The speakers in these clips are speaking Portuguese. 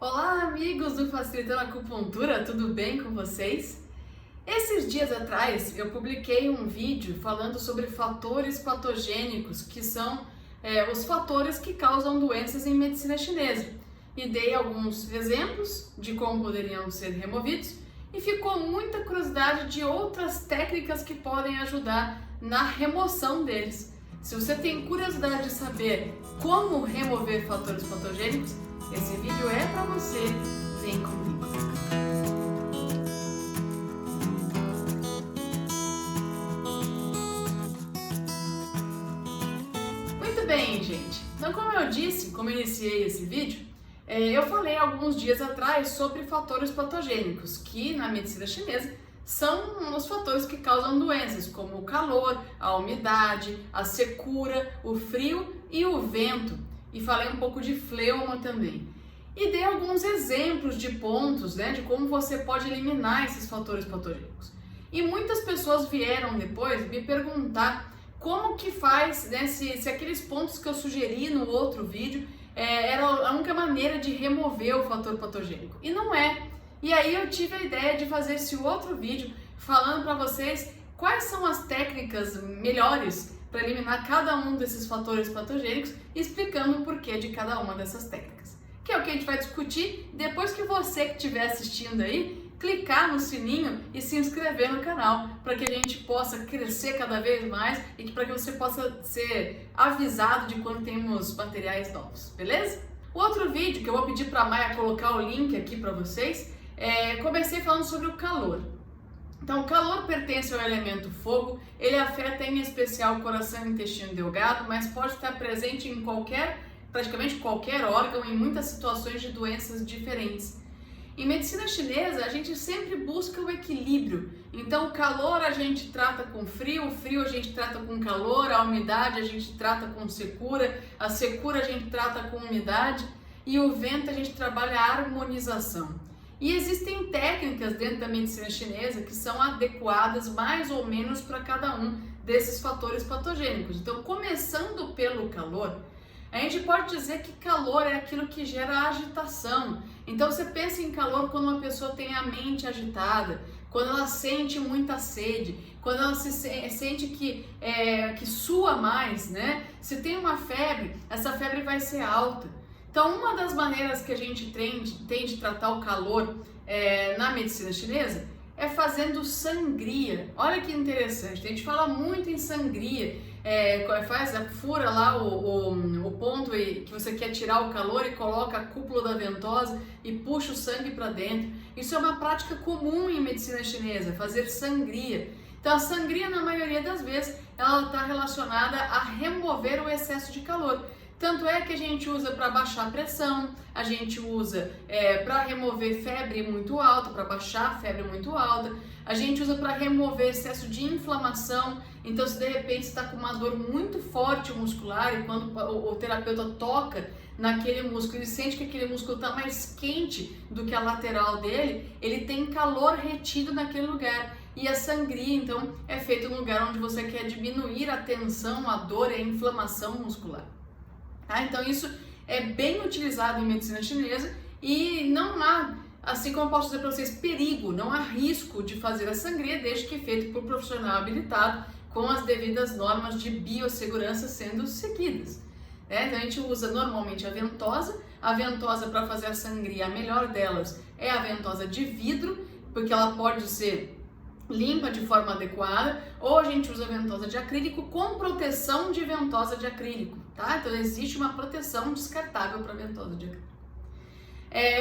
Olá, amigos do Facilitando Acupuntura, tudo bem com vocês? Esses dias atrás eu publiquei um vídeo falando sobre fatores patogênicos, que são os fatores que causam doenças em medicina chinesa. E dei alguns exemplos de como poderiam ser removidos e ficou muita curiosidade de outras técnicas que podem ajudar na remoção deles. Se você tem curiosidade de saber como remover fatores patogênicos, esse vídeo é para você. Vem comigo. Muito bem, gente. Então, como eu disse, como eu iniciei esse vídeo, eu falei alguns dias atrás sobre fatores patogênicos, que na medicina chinesa são os fatores que causam doenças, como o calor, a umidade, a secura, o frio e o vento. E falei um pouco de fleuma também. E dei alguns exemplos de pontos, de como você pode eliminar esses fatores patogênicos. E muitas pessoas vieram depois me perguntar como que faz, se aqueles pontos que eu sugeri no outro vídeo era a única maneira de remover o fator patogênico. E não é. E aí eu tive a ideia de fazer esse outro vídeo falando para vocês quais são as técnicas melhores para eliminar cada um desses fatores patogênicos e explicando o porquê de cada uma dessas técnicas. Que é o que a gente vai discutir depois que você que estiver assistindo aí, clicar no sininho e se inscrever no canal, para que a gente possa crescer cada vez mais e para que você possa ser avisado de quando temos materiais novos, beleza? O outro vídeo que eu vou pedir para a Maia colocar o link aqui para vocês, comecei falando sobre o calor. Então, o calor pertence ao elemento fogo, ele afeta em especial o coração e o intestino delgado, mas pode estar presente em praticamente qualquer órgão, em muitas situações de doenças diferentes. Em medicina chinesa, a gente sempre busca o equilíbrio. Então, o calor a gente trata com frio, o frio a gente trata com calor, a umidade a gente trata com secura, a secura a gente trata com umidade e o vento a gente trabalha a harmonização. E existem técnicas dentro da medicina chinesa que são adequadas mais ou menos para cada um desses fatores patogênicos. Então, começando pelo calor, a gente pode dizer que calor é aquilo que gera agitação. Então, você pensa em calor quando uma pessoa tem a mente agitada, quando ela sente muita sede, quando ela sente que sua mais, né? Se tem uma febre, essa febre vai ser alta. Então, uma das maneiras que a gente tem de tratar o calor na medicina chinesa é fazendo sangria. Olha que interessante, a gente fala muito em sangria, fura lá o ponto que você quer tirar o calor e coloca a cúpula da ventosa e puxa o sangue para dentro. Isso é uma prática comum em medicina chinesa, fazer sangria. Então, a sangria, na maioria das vezes, ela está relacionada a remover o excesso de calor. Tanto é que a gente usa para baixar a pressão, a gente usa para remover febre muito alta, para baixar a febre muito alta, a gente usa para remover excesso de inflamação. Então, se de repente está com uma dor muito forte muscular e quando o terapeuta toca naquele músculo, ele sente que aquele músculo está mais quente do que a lateral dele, ele tem calor retido naquele lugar. E a sangria, então, é feita no lugar onde você quer diminuir a tensão, a dor e a inflamação muscular. Então isso é bem utilizado em medicina chinesa e não há, assim como eu posso dizer para vocês, perigo, não há risco de fazer a sangria desde que feito por um profissional habilitado com as devidas normas de biossegurança sendo seguidas. Então a gente usa normalmente a ventosa para fazer a sangria, a melhor delas é a ventosa de vidro, porque ela pode ser limpa de forma adequada, ou a gente usa ventosa de acrílico com proteção de ventosa de acrílico, tá? Então existe uma proteção descartável para ventosa de acrílico.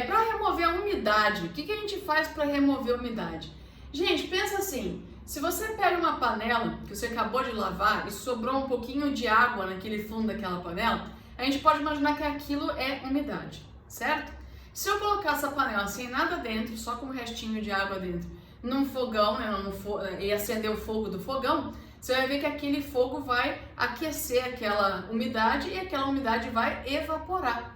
Para remover a umidade, o que a gente faz para remover a umidade? Gente, pensa assim, se você pega uma panela que você acabou de lavar e sobrou um pouquinho de água naquele fundo daquela panela, a gente pode imaginar que aquilo é umidade, certo? Se eu colocar essa panela sem nada dentro, só com um restinho de água dentro, num fogão, e acender o fogo do fogão, você vai ver que aquele fogo vai aquecer aquela umidade e aquela umidade vai evaporar.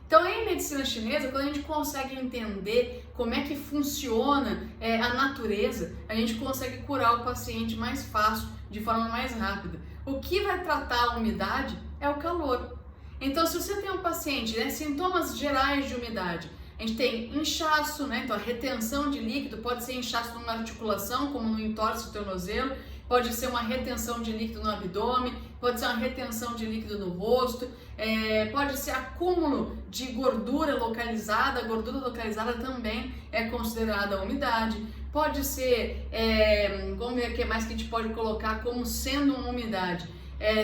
Então, em medicina chinesa, quando a gente consegue entender como é que funciona a natureza, a gente consegue curar o paciente mais fácil, de forma mais rápida. O que vai tratar a umidade é o calor. Então, se você tem um paciente, sintomas gerais de umidade, A gente tem inchaço, né? Então a retenção de líquido pode ser inchaço numa articulação, como no entorse do tornozelo, pode ser uma retenção de líquido no abdômen, pode ser uma retenção de líquido no rosto, pode ser acúmulo de gordura localizada. A gordura localizada também é considerada umidade. Pode ser, vamos ver o que mais que a gente pode colocar como sendo uma umidade.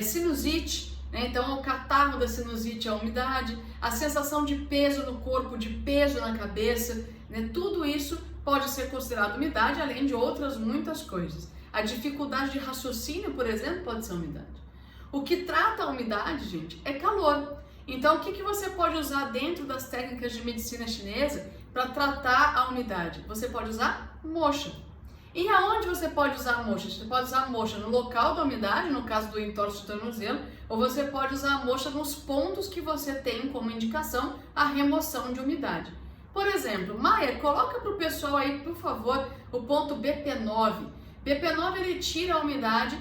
Sinusite, né? Então o catarro da sinusite é a umidade, a sensação de peso no corpo, de peso na cabeça, né? Tudo isso pode ser considerado umidade, além de outras muitas coisas. A dificuldade de raciocínio, por exemplo, pode ser umidade. O que trata a umidade, gente, é calor. Então, o que você pode usar dentro das técnicas de medicina chinesa para tratar a umidade? Você pode usar moxa. E aonde você pode usar a moxa? Você pode usar a moxa no local da umidade, no caso do entorse do tornozelo, ou você pode usar a moxa nos pontos que você tem como indicação a remoção de umidade. Por exemplo, Maia, coloca para o pessoal aí, por favor, o ponto BP9. BP9 ele tira a umidade,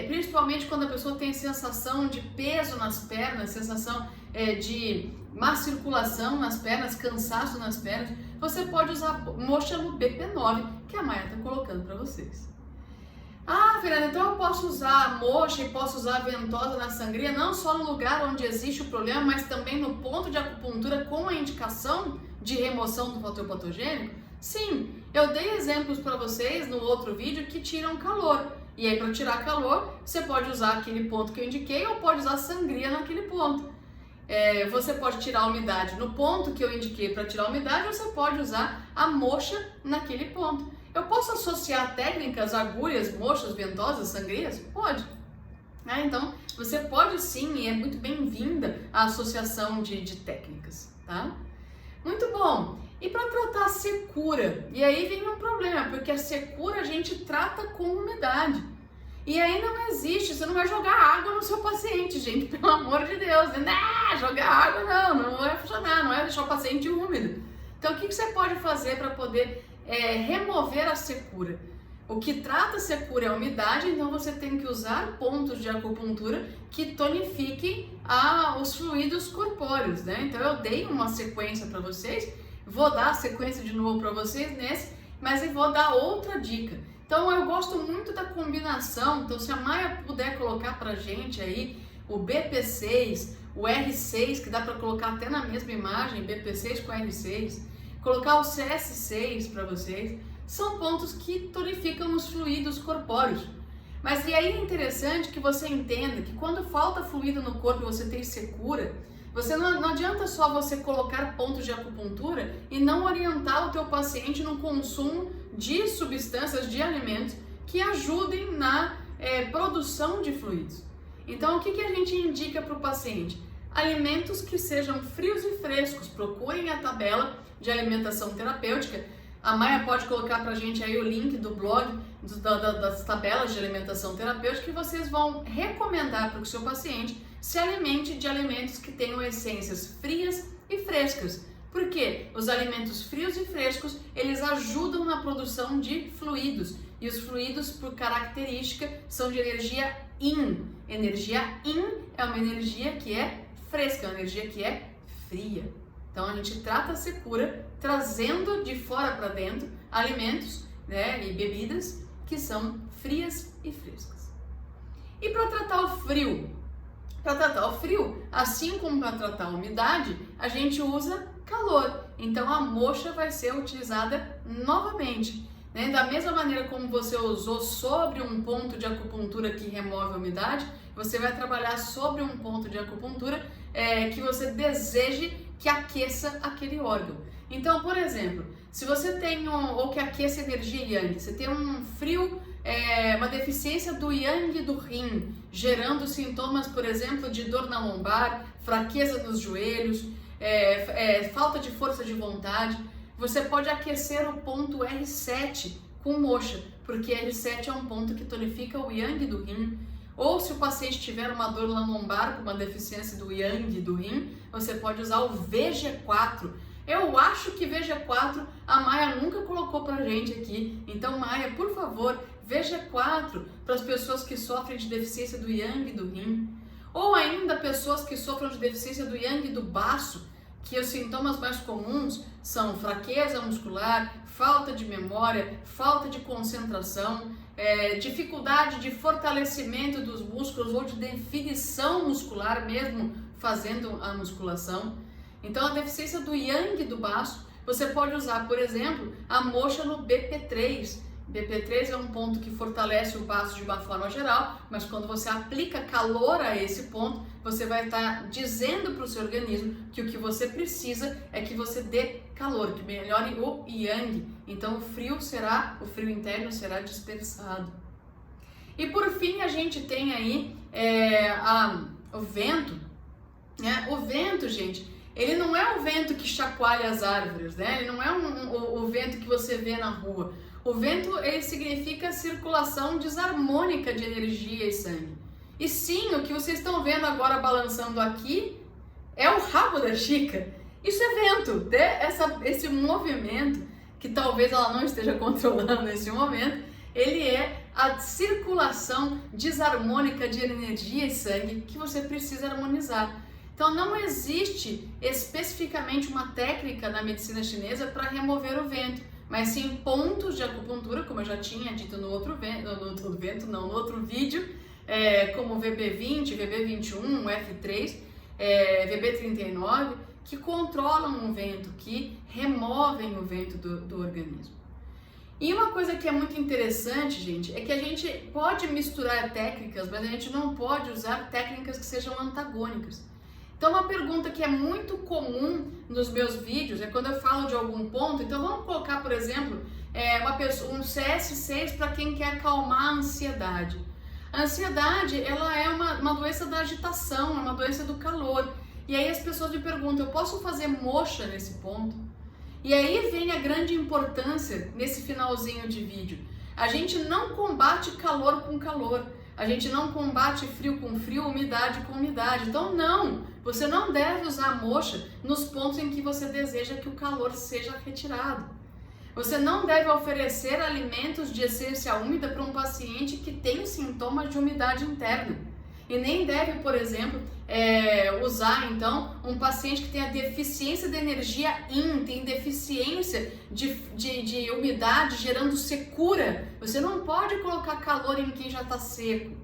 principalmente quando a pessoa tem sensação de peso nas pernas, sensação de má circulação nas pernas, cansaço nas pernas. Você pode usar moxa no BP9, que a Maia está colocando para vocês. Ah, Fernanda, então eu posso usar a moxa e posso usar a ventosa na sangria, não só no lugar onde existe o problema, mas também no ponto de acupuntura com a indicação de remoção do fator patogênico? Sim, eu dei exemplos para vocês no outro vídeo que tiram calor. E aí, para tirar calor, você pode usar aquele ponto que eu indiquei ou pode usar sangria naquele ponto. Você pode tirar a umidade no ponto que eu indiquei para tirar a umidade, ou você pode usar a moxa naquele ponto. Eu posso associar técnicas, agulhas, moxas, ventosas, sangrias? Pode. Então, você pode sim, e é muito bem-vinda a associação de técnicas, tá? Muito bom. E para tratar a secura? E aí vem um problema, porque a secura a gente trata com umidade. E aí não existe, você não vai jogar água no seu paciente, gente, pelo amor de Deus. Não, jogar água não vai funcionar, não é deixar o paciente úmido. Então o que você pode fazer para poder remover a secura? O que trata a secura é a umidade, então você tem que usar pontos de acupuntura que tonifiquem os fluidos corpóreos, né? Então eu dei uma sequência para vocês, vou dar a sequência de novo para vocês nesse, mas eu vou dar outra dica. Então eu gosto muito da combinação, então se a Maia puder colocar pra gente aí o BP6, o R6, que dá para colocar até na mesma imagem, BP6 com R6, colocar o CS6 para vocês, são pontos que tonificam os fluidos corpóreos. Mas e aí é interessante que você entenda que quando falta fluido no corpo e você tem secura, você não adianta só você colocar pontos de acupuntura e não orientar o teu paciente no consumo de substâncias, de alimentos que ajudem na produção de fluidos. Então, o que a gente indica para o paciente? Alimentos que sejam frios e frescos. Procurem a tabela de alimentação terapêutica. A Maia pode colocar para a gente aí o link do blog das tabelas de alimentação terapêutica que vocês vão recomendar para o seu paciente se alimente de alimentos que tenham essências frias e frescas. Por quê? Os alimentos frios e frescos, eles ajudam na produção de fluidos. E os fluidos, por característica, são de energia Yin. Energia Yin é uma energia que é fresca, uma energia que é fria. Então a gente trata a secura trazendo de fora para dentro alimentos, né, e bebidas que são frias e frescas. E para tratar o frio? Para tratar o frio, assim como para tratar a umidade, a gente usa calor. Então a moxa vai ser utilizada novamente, né? Da mesma maneira como você usou sobre um ponto de acupuntura que remove a umidade, você vai trabalhar sobre um ponto de acupuntura que você deseje que aqueça aquele órgão. Então, por exemplo, se você tem ou que aqueça energia yang, você tem um frio, uma deficiência do yang do rim, gerando sintomas, por exemplo, de dor na lombar, fraqueza nos joelhos, falta de força de vontade, você pode aquecer o ponto R7 com moxa, porque R7 é um ponto que tonifica o yang do rim. Ou se o paciente tiver uma dor na lombar com uma deficiência do yang do rim, você pode usar o VG4. Eu acho que VG4 a Maia nunca colocou pra gente aqui. Então, Maia, por favor, VG4 para as pessoas que sofrem de deficiência do yang do rim. Ou ainda pessoas que sofram de deficiência do yang do baço. que os sintomas mais comuns são fraqueza muscular, falta de memória, falta de concentração, dificuldade de fortalecimento dos músculos ou de definição muscular mesmo fazendo a musculação. Então a deficiência do Yang do baço, você pode usar, por exemplo, a moxa no BP3. BP3 é um ponto que fortalece o baço de uma forma geral, mas quando você aplica calor a esse ponto, você vai estar dizendo para o seu organismo que o que você precisa é que você dê calor, que melhore o Yang. Então o frio interno será dispersado. E por fim a gente tem aí o vento, né? O vento, gente, ele não é o vento que chacoalha as árvores, né? Ele não é o vento que você vê na rua. O vento, ele significa circulação desarmônica de energia e sangue. E sim, o que vocês estão vendo agora balançando aqui é o rabo da Chica. Isso é vento, né? Esse movimento, que talvez ela não esteja controlando nesse momento, ele é a circulação desarmônica de energia e sangue que você precisa harmonizar. Então não existe especificamente uma técnica na medicina chinesa para remover o vento, mas sim pontos de acupuntura, como eu já tinha dito no outro vídeo, como o VB20, VB21, F3, VB39, que controlam o vento, que removem o vento do organismo. E uma coisa que é muito interessante, gente, é que a gente pode misturar técnicas, mas a gente não pode usar técnicas que sejam antagônicas. Então uma pergunta que é muito comum nos meus vídeos é quando eu falo de algum ponto, então vamos colocar, por exemplo, um CS6 para quem quer acalmar a ansiedade. A ansiedade, ela é uma doença da agitação, é uma doença do calor. E aí as pessoas me perguntam, eu posso fazer moxa nesse ponto? E aí vem a grande importância nesse finalzinho de vídeo. A gente não combate calor com calor. A gente não combate frio com frio, umidade com umidade. Então não, você não deve usar a moxa nos pontos em que você deseja que o calor seja retirado. Você não deve oferecer alimentos de essência úmida para um paciente que tem sintomas de umidade interna. E nem deve, por exemplo, usar então um paciente que tenha deficiência de energia Yin, tem deficiência de umidade gerando secura. Você não pode colocar calor em quem já está seco.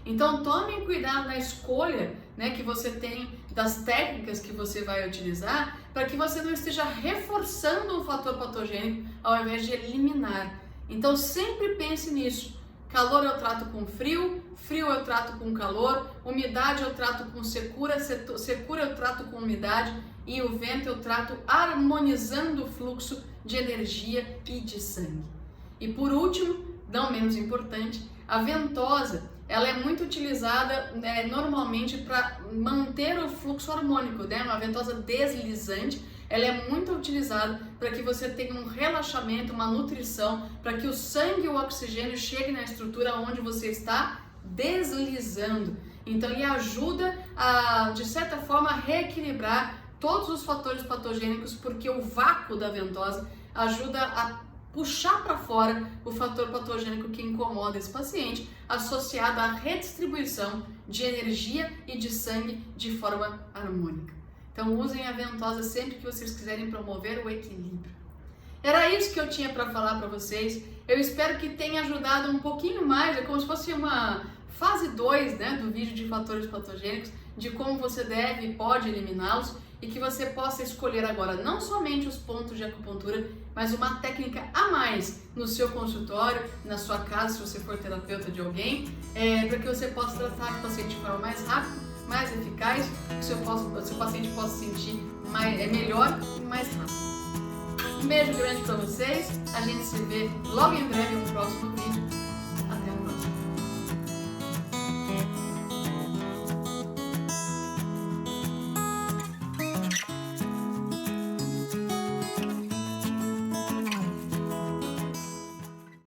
Então tomem cuidado na escolha, né, que você tem das técnicas que você vai utilizar, para que você não esteja reforçando um fator patogênico ao invés de eliminar. Então sempre pense nisso. Calor eu trato com frio, frio eu trato com calor, umidade eu trato com secura, secura eu trato com umidade e o vento eu trato harmonizando o fluxo de energia e de sangue. E por último, não menos importante, a ventosa, ela é muito utilizada normalmente para manter o fluxo harmônico, né? Uma ventosa deslizante. Ela é muito utilizada para que você tenha um relaxamento, uma nutrição, para que o sangue e o oxigênio cheguem na estrutura onde você está deslizando. Então ele ajuda a, de certa forma, reequilibrar todos os fatores patogênicos, porque o vácuo da ventosa ajuda a puxar para fora o fator patogênico que incomoda esse paciente, associado à redistribuição de energia e de sangue de forma harmônica. Então usem a ventosa sempre que vocês quiserem promover o equilíbrio. Era isso que eu tinha para falar para vocês. Eu espero que tenha ajudado um pouquinho mais, é como se fosse uma fase 2, né, do vídeo de fatores patogênicos, de como você deve e pode eliminá-los, e que você possa escolher agora não somente os pontos de acupuntura, mas uma técnica a mais no seu consultório, na sua casa, se você for terapeuta de alguém, para que você possa tratar o paciente de forma mais rápida, mais eficaz, que o seu paciente possa se sentir melhor e mais rápido. Um beijo grande para vocês, a gente se vê logo em breve no próximo vídeo.